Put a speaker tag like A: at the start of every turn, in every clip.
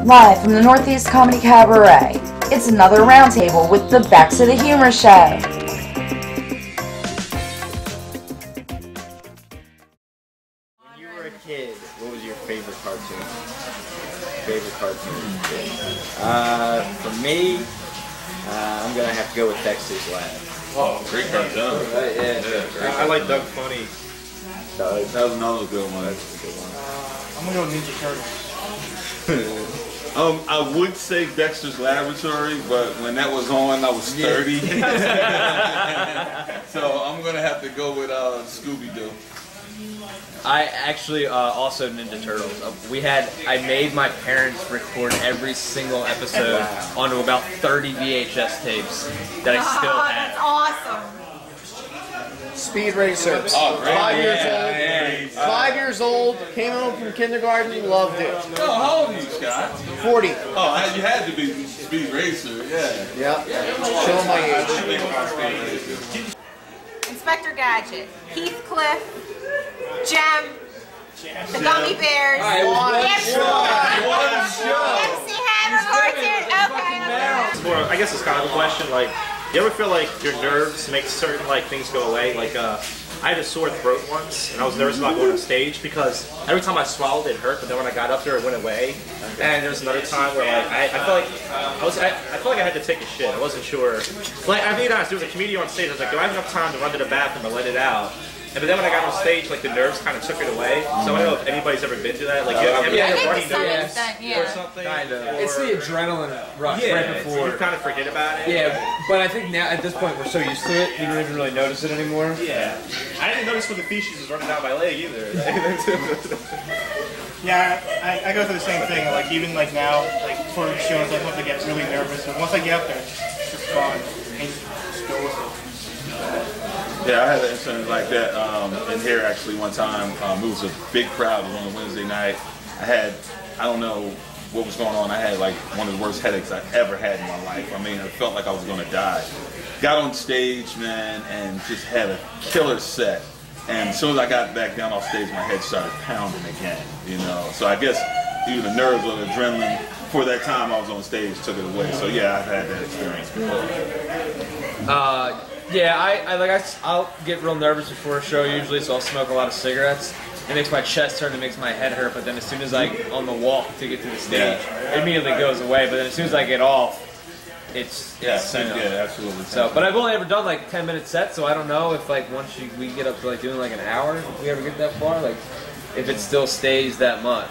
A: Live from the Northeast Comedy Cabaret, it's another Roundtable with the Back to the Humor Show.
B: When you were a kid, what was your favorite cartoon? For me, I'm gonna have to go with Dexter's Lab.
C: Oh, great cartoon.
B: Yeah.
C: I like Doug Funny.
B: That
C: was another good one.
B: That's a good one.
D: I'm gonna go with Ninja Turtles.
C: I would say Dexter's Laboratory, but when that was on, I was 30. So I'm gonna have to go with Scooby-Doo.
E: I actually also Ninja Turtles. I made my parents record every single episode onto about 30 VHS tapes that I still have.
F: That's awesome.
G: Speed Racer.
C: Oh, great.
G: 5 years old. 5 years old. Came home from kindergarten. Loved it.
C: Oh, how old are you, Scott?
G: 40.
C: Oh, you had to be Speed Racer, yeah.
G: Yep. Showing my age.
F: Inspector Gadget, Heathcliff, Jem, the Gummy Bears, MC Hammer cartoon. Okay.
D: I guess it's kind of a question. Like, you ever feel like your nerves make certain things go away? Like, I had a sore throat once, and I was nervous about going on stage because every time I swallowed, it hurt. But then when I got up there, it went away. And there was another time where I felt like I had to take a shit. I wasn't sure. Like, I'm being honest, there was a comedian on stage. I was like, do I have enough time to run to the bathroom or let it out? But then when I got on stage, the nerves kind of took it away. So I don't know if anybody's ever been to that. Like, have you ever running nerves or something?
E: Kind of. It's the adrenaline rush right before.
D: You kind of forget about it.
E: Yeah, but I think now at this point we're so used to it, we don't even really notice it anymore.
D: Yeah. I didn't notice when the feces was running down my leg either.
H: Yeah, I go through the same thing. Like even now, for shows, I have to get really nervous. But once I get up there, it's just fun. And just go with it.
C: Yeah, I had an incident like that in here actually one time. It was a big crowd. It was on a Wednesday night. I don't know what was going on. I had one of the worst headaches I've ever had in my life. I mean, I felt like I was going to die. Got on stage, man, and just had a killer set. And as soon as I got back down off stage, my head started pounding again, you know. So I guess either the nerves or the adrenaline for that time I was on stage took it away. So yeah, I've had that experience before.
E: Yeah, I'll get real nervous before a show usually, so I'll smoke a lot of cigarettes. It makes my chest hurt, it makes my head hurt, but then as soon as I get on the walk to get to the stage, it immediately goes away. But then as soon as I get off, it's
C: absolutely.
E: So, but I've only ever done 10-minute sets, so I don't know if once we get up to doing an hour, if we ever get that far, if it still stays that much.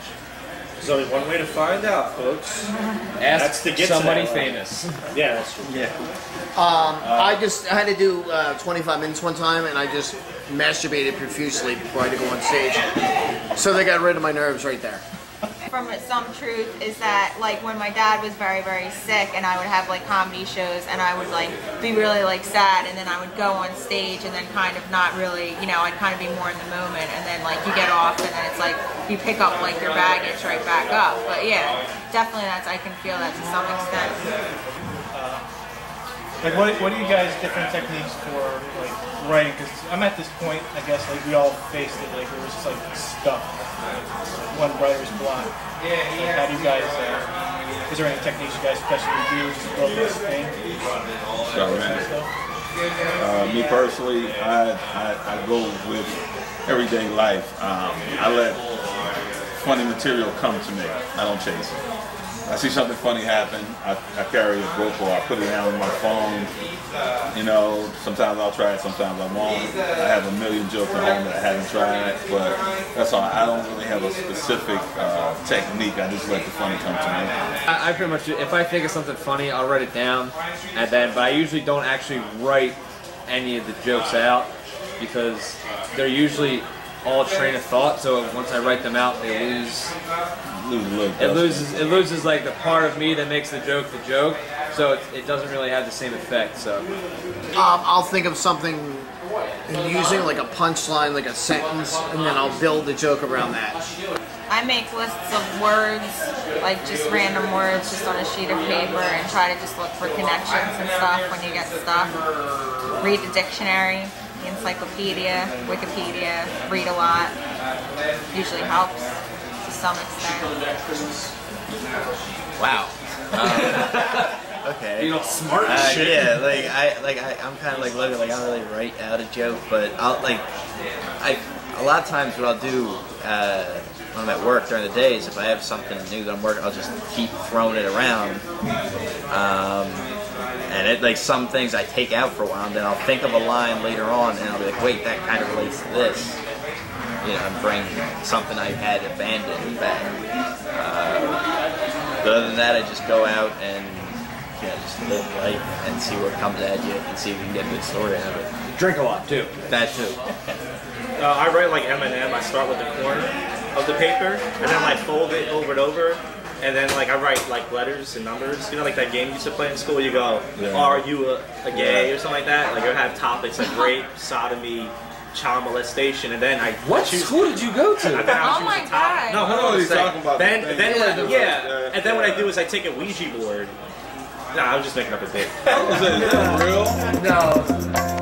D: There's only one way to find out, folks.
E: Ask somebody famous.
D: Yeah, that's true.
C: Yeah.
G: I had to do 25 minutes one time, and I just masturbated profusely before I had to go on stage. So they got rid of my nerves right there.
F: From some truth is that when my dad was very, very sick and I would have comedy shows and I would be really sad and then I would go on stage and then kind of not really, I'd kind of be more in the moment and then you get off and then it's you pick up your baggage right back up. But yeah, definitely I can feel that to some extent.
H: What are you guys' different techniques for writing? Because I'm at this point, I guess, we all faced it, it was just stuff. One writer's block. How do you guys, is there any techniques you guys especially do to build this thing?
C: Me personally, I go with everyday life. I let funny material come to me. I don't chase it. I see something funny happen, I carry a book or I put it down on my phone. Sometimes I'll try it, sometimes I won't. I have a million jokes at home that I haven't tried, but that's all. I don't really have a specific technique. I just let the funny come to me.
E: I pretty much, if I think of something funny, I'll write it down, but I usually don't actually write any of the jokes out because they're usually all train of thought. So once I write them out, they lose. It loses the part of me that makes the joke. So it doesn't really have the same effect. So
G: I'll think of something using a punchline, a sentence, and then I'll build the joke around that.
F: I make lists of words, just random words, just on a sheet of paper, and try to just look for connections and stuff when you get stuff. Read the dictionary, the encyclopedia, Wikipedia, read a lot. Usually helps. some extent.
I: Wow. Okay.
E: You know, smart shit.
I: Yeah, I'm kind of like looking like I don't really write out a joke, but a lot of times what I'll do when I'm at work during the days, if I have something new that I'm working, I'll just keep throwing it around. And some things I take out for a while, and then I'll think of a line later on, and I'll be like, wait, that kind of relates to this. You know, and bring something I had abandoned back. But other than that, I just go out and just live life and see what comes at you and see if you can get a good story out of it.
E: Drink a lot too.
I: That too.
D: I write like M&M. I start with the corner of the paper, and then I fold it over and over, and then like I write like letters and numbers. You know, like that game you used to play in school. You go, are you a gay or something like that? Like you have topics like rape, sodomy, child molestation, and then
E: What school did you go to?
F: Oh my god.
D: No, hold on.
C: he's talking about
D: Then
C: the
D: and
C: thing.
D: then what I do is I take a Ouija board. Nah, I was just making up a bit.
C: Is that real?
A: No.